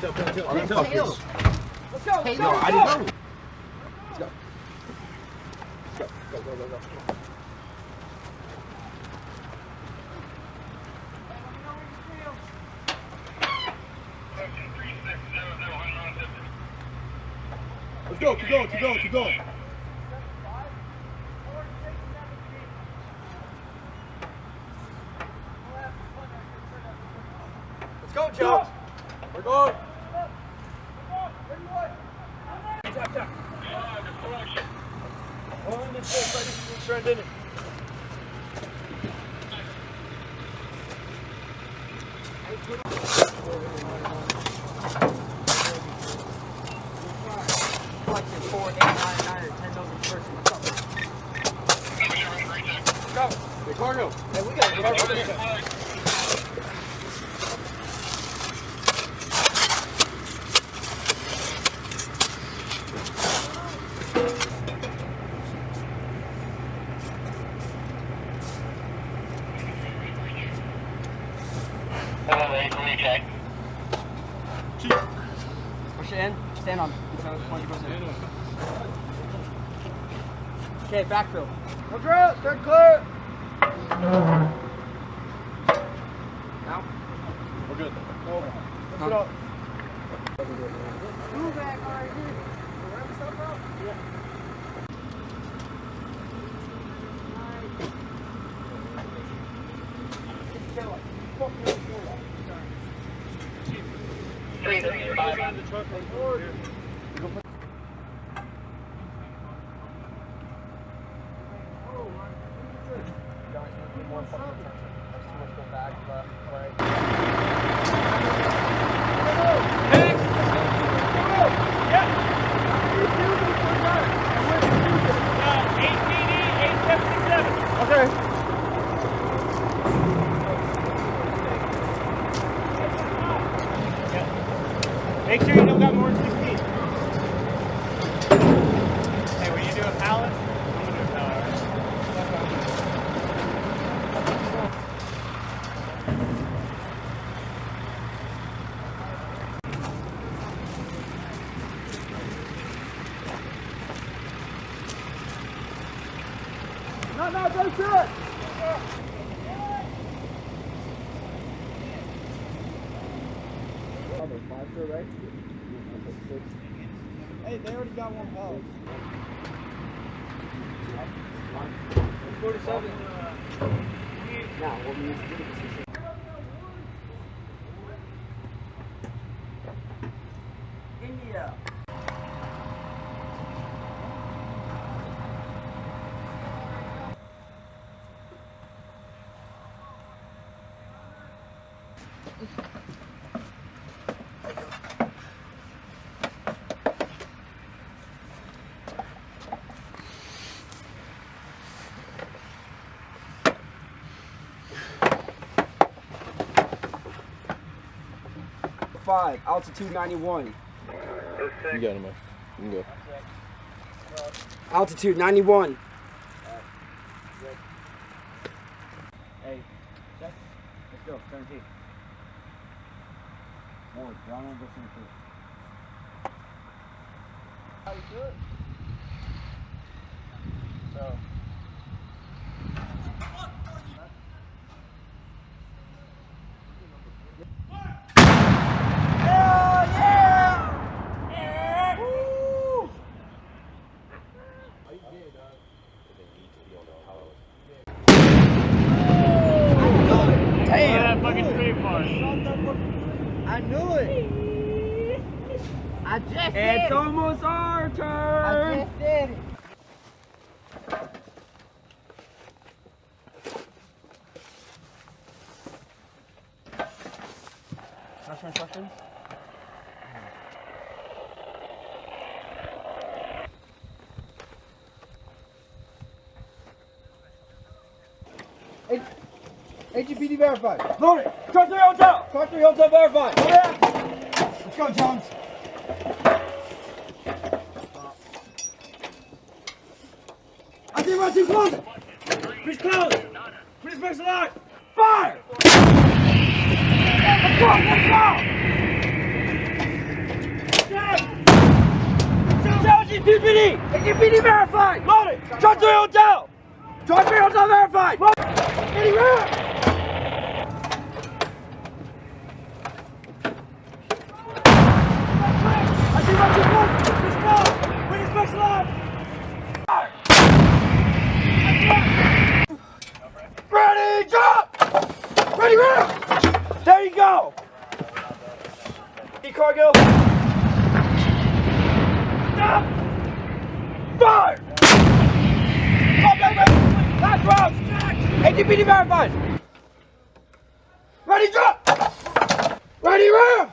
Let's go. No, I didn't know. Let's go. Go. Let's go, keep going. Let's go, Jones. We're going. Tap. Oh, in this place, right in it. Collected 4, 8, 9, 9, or 10 those in person. Let's go. Hey, cargo. Hey, we got cargo. Push it in. Stand on. 20%. Okay, backfill. Come through. Start clear. Now. We're good. Over. Lift it up. Move back. All right, dude. Wrap yourself up. Yeah. Make sure you don't got more than 6 feet. Hey, when you do a pallet, I'm gonna do a pallet, alright? No, that's it. Right? Hey, they already got one pallet. 47. Now, what we need to do is India. Altitude 91. You got him, man. You can go. Altitude 91. Hey, check. Let's go. 17. More. John on this one too. How you do it? So. I knew it. I just did it. It's almost our turn. I just did it. Master instructions. HGPD verified. Load it. Car 3 hotel. Car 3 hotel verified. Load it. Let's go, Jones. I see my team closing. Please close. Please make a line. Fire. Let's go. Let's go. HPD! HPD verified! Loaded! Charge 3 hotel! Charge 3 hotel verified! Loaded! Anywhere! I see right too close! Let's go! Bring his next line! Ready, drop! Ready, round! There you go! Cargill! Stop! Fire! Last round! ATPD verified! Ready, drop! Ready, round!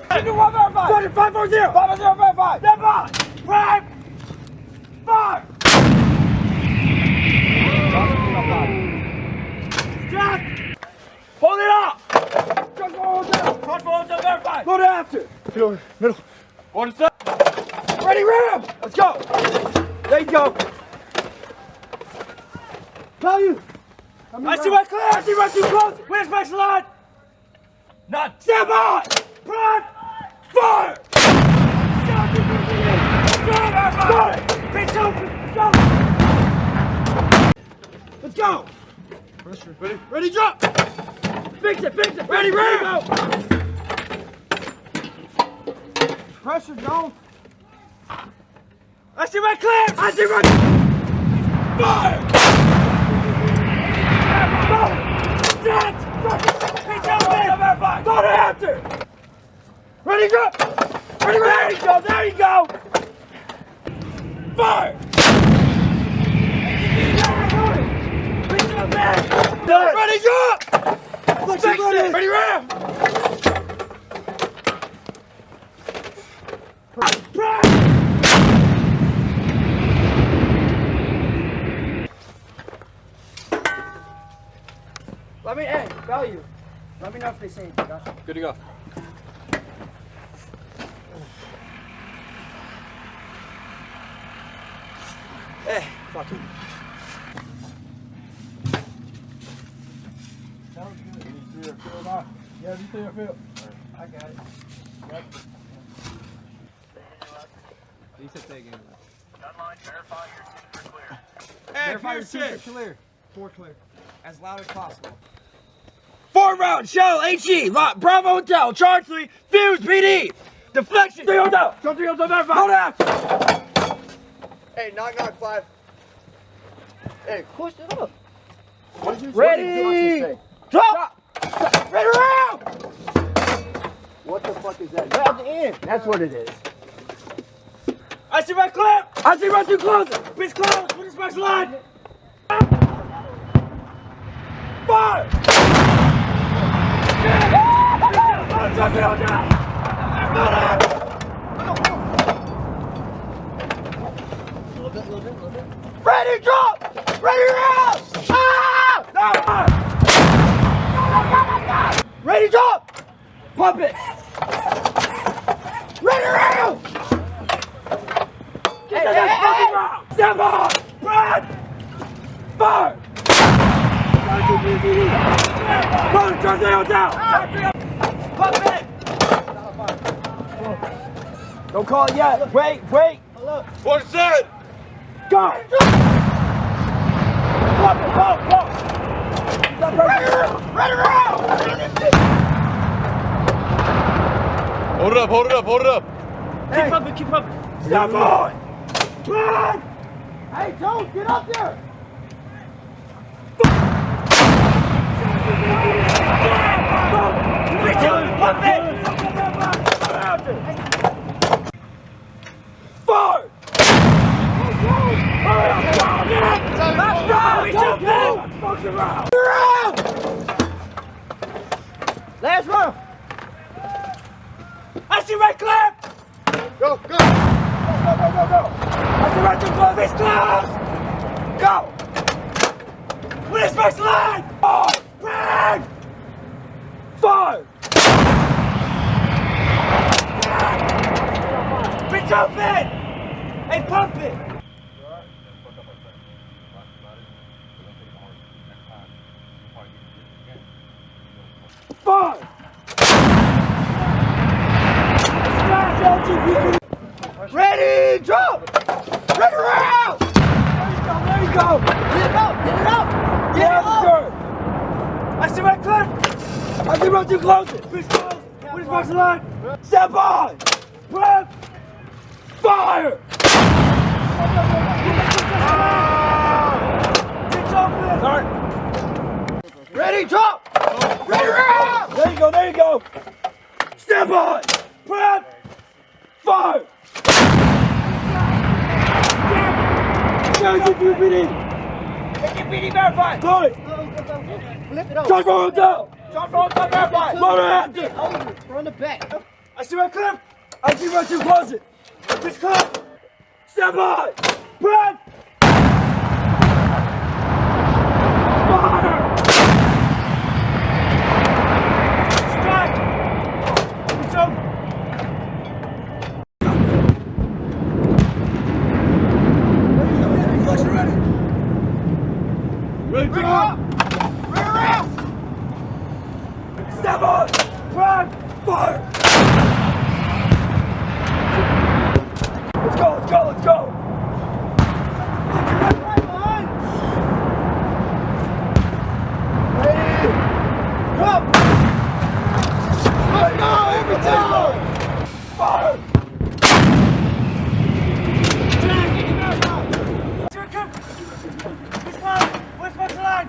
1 verified! 540! 540 verified! Stand by! Right! Fire! Jack! Hold it up! Front for hotel verified! Load it after! Middle. On the set! Ready, ram! Let's go! There you go! Tell you! I see right clear! I see right too close! Where's my slide? Not stand by! Front! Fire! Got it! Pitch open! Go! Let's go! Ready? Ready, drop! Fix it! Fix it! Ready, ready, go! Pressure, Jones! I see right clear! I see right... Fire! Set! Pitch open! Go to after! Ready, go! Ready, ready, go! There you go! Fire! Ready, go! Fix it! Ready, ram! Let me, hey, value. Let me know if they say anything, Josh. Good to go. Hey, fuck it. That was good. You see your field off? Yeah, you see your field. I got it. Yep. He said take game. Gunline, verify your teams are clear. Hey, Verify your Pearson! teams are clear. 4 clear. As loud as possible. 4 round, shell, HE, lot, Bravo Hotel, charge 3, fuse, PD, deflection, 3 hotel, charge 3 hotel, verify, hold out. Hey, knock 5. Hey, push it up. Ready, drop, ready round. What the fuck is that? Right at the end. That's what it is. I see right clip, I see right too close, bitch close, put this back slide. Fire! Ready, drop! Ready, round! Ah! Ready, drop! Pump it! Ready, round! Get that fucking round! Step on! Run! Fire! Run, turn down, down! Pump it! Don't call it yet. Wait, wait. What's that? Go! Pump it, pump, pump! Ready, round! Hold it up, hold it up, hold it up. Hey. Keep pumping, keep pumping. Stop on! Run! Hey, Joe, get up there! Pump it! Fire! Last round! I see right clip! Go, go! Go! I see right to close this close! Go! With this first line! Fire! Bragg! Fire! Bitch open! Hey, pump it! Fire! Smash over! Ready, drop! Ready, round! There you go! Get it up! Get it up! Get it up! Sir. I see my clip! I see my too close! Please close! Please march the line! Step by! Prep! Fire! Sorry. Ready, drop! Ready, round! There you go, there you go! Stand by! Prep! Fire! ATPD verified! Load it! Flip it over. Charge for hotel! Charge for hotel verified! Load it after! Over, front to back. I see my clip! I see my two closet! This clip! Stand by! Prep! Fire! Strike! It's over! Ready, drop! Ready, round! Step on! Prime! Fire! Let's go, let's go, let's go! Right behind! Ready! Drop! Let's go, every time! Fire!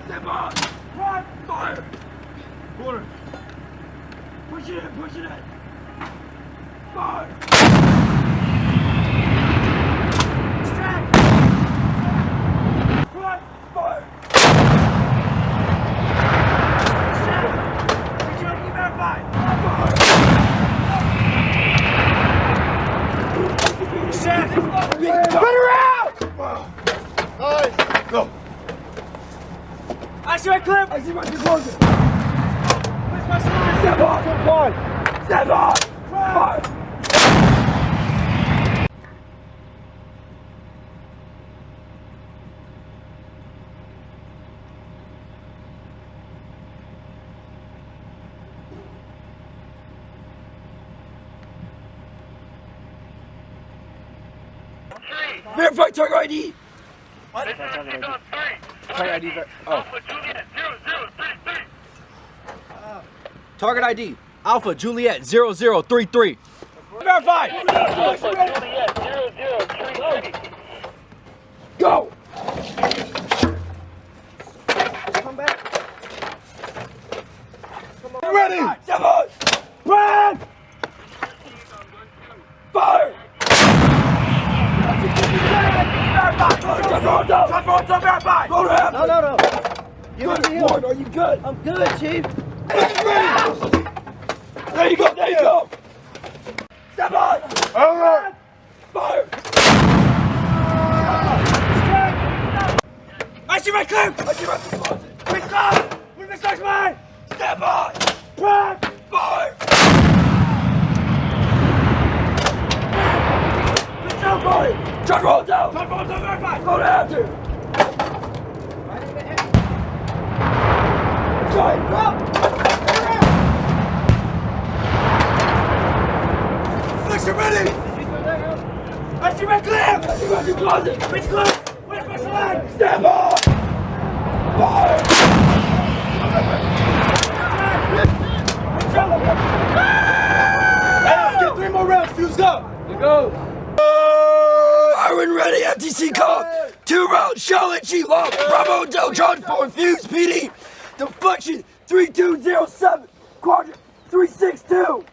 Step on! Run! Fire! Corner! Push it in! Push it in! Fire! Strike! Run! Fire! Strike! Return verified! Fire! Strike! Put her out! Nice! Go! I see my clip! I see my closet! Where's my slide? Step on! Step on! Fire! Verify target ID! What? Target ID. Oh. Target ID. Alpha Juliet 0033. Verified. Alpha Juliet 0033. Go. Come back. Come on. Ready. Step on. Run. Fire. Verified! Go to him! No. Give it to him. Ward, are you good? I'm good, Chief. There you go, there you go! Step on! Alright! Fire! I see my clip! I see my clip! Please go! Where's my search mine? Step on! Run! Fire! Let's go, boy! Charge roll down! Charge roll down, verify! Go to after! Go! Flexion ready! I see my clip! I see my new closet! Which clip? Where's my slide? Stand by! Fire! Hey, let's get 3 more rounds, fuse up! You go! Fire when ready, FTC call! 2 rounds, Charlotte, G-Long, Bravo, Del John, 4 fuse, PD! Deflection 3207, quadrant 362!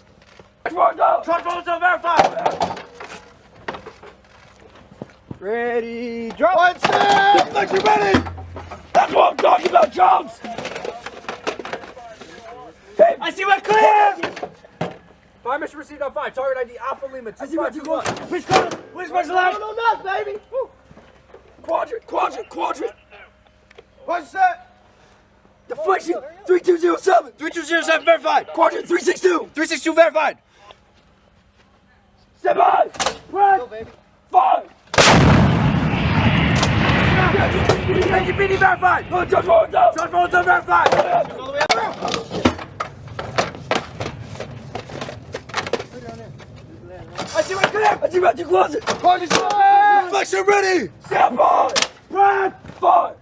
Transformer verified! Ready, drop! What's that? Deflection ready! That's what I'm talking about, Jones! Hey, I see my clear! Fire mission received on 5. Target ID Alpha Lima 2. I see my 2 close. Which corner? Where's my select? No, baby. Woo. Quadrant! What's that? Deflection 3207! 3207 verified. Quadrant 362! 362 verified. Step by! Run! Go, baby. Fire! ATPD verified. Charge for hotel! Charge for hotel verified. All the way up. I see my back to closet. Party slide. Deflection ready. Stand by. Brad, fire.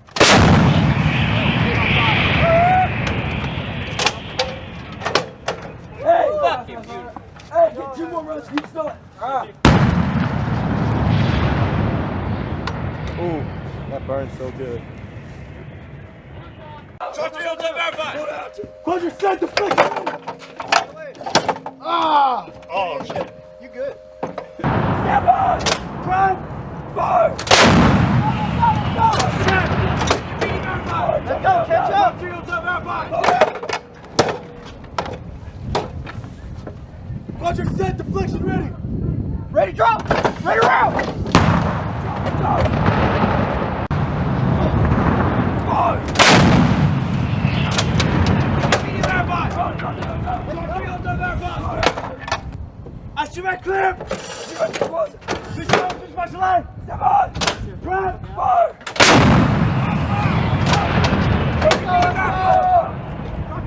Hey, hey, get 2 more rounds. Keep starting. Ooh, that burns so good. Close your set, deflection. Ah! Oh, shit. You good? Stand by! Brad! Fire! Let's go, catch up! Close your set, deflection ready! Ready, drop! Ready, round! Drop! Fire! I shoot my clear! Push my line! Step on! Drive! Fire!